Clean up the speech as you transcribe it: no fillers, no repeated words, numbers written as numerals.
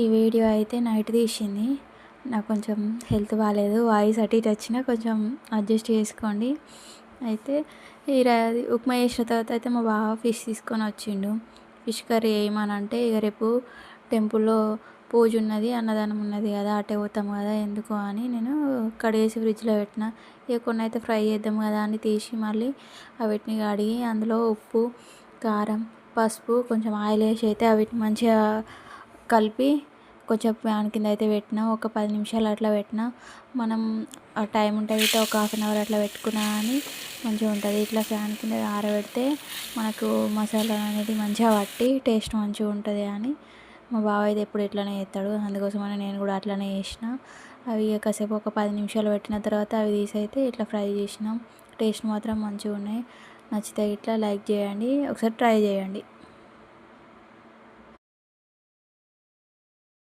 ఈ వీడియో అయితే నైట్ తీసింది. నాకు కొంచెం హెల్త్ బాలేదు. వాయిస్ అటు ఇటు వచ్చినా కొంచెం అడ్జస్ట్ చేసుకోండి. అయితే ఉప్మా చేసిన తర్వాత అయితే మా బావ ఫిష్ తీసుకొని వచ్చిండు. ఫిష్ కర్రీ వేయమనంటే ఇక రేపు టెంపుల్లో పూజ ఉన్నది, అన్నదానం ఉన్నది కదా, అటే పోతాం కదా ఎందుకు అని నేను కడిగేసి ఫ్రిడ్జ్లో పెట్టిన. ఇక కొన్ని అయితే ఫ్రై చేద్దాం కదా అని తీసి మళ్ళీ వీటిని కడిగి అందులో ఉప్పు, కారం, పసుపు, కొంచెం ఆయిల్ వేసి అయితే వీటిని మంచిగా కలిపి కొంచెం ఫ్యాన్ కింద అయితే పెట్టిన. ఒక 10 నిమిషాలు అట్లా పెట్టిన. మనం టైం ఉంటే అయితే ఒక హాఫ్ అన్ అవర్ అట్లా పెట్టుకున్నా కానీ మంచిగా ఉంటుంది. ఇట్లా ఫ్యాన్ కింద ఆరబెడితే మనకు మసాలా అనేది మంచిగా పట్టి టేస్ట్ మంచిగా ఉంటుంది అని మా బావ అయితే ఎప్పుడు ఇట్లనే చేస్తాడు. అందుకోసమని నేను కూడా అట్లనే చేసిన. అవి కాసేపు ఒక 10 నిమిషాలు పెట్టిన తర్వాత అవి తీసి అయితే ఇట్లా ఫ్రై చేసినాం. టేస్ట్ మాత్రం మంచిగా ఉన్నాయి. నచ్చితే ఇట్లా లైక్ చేయండి, ఒకసారి ట్రై చేయండి.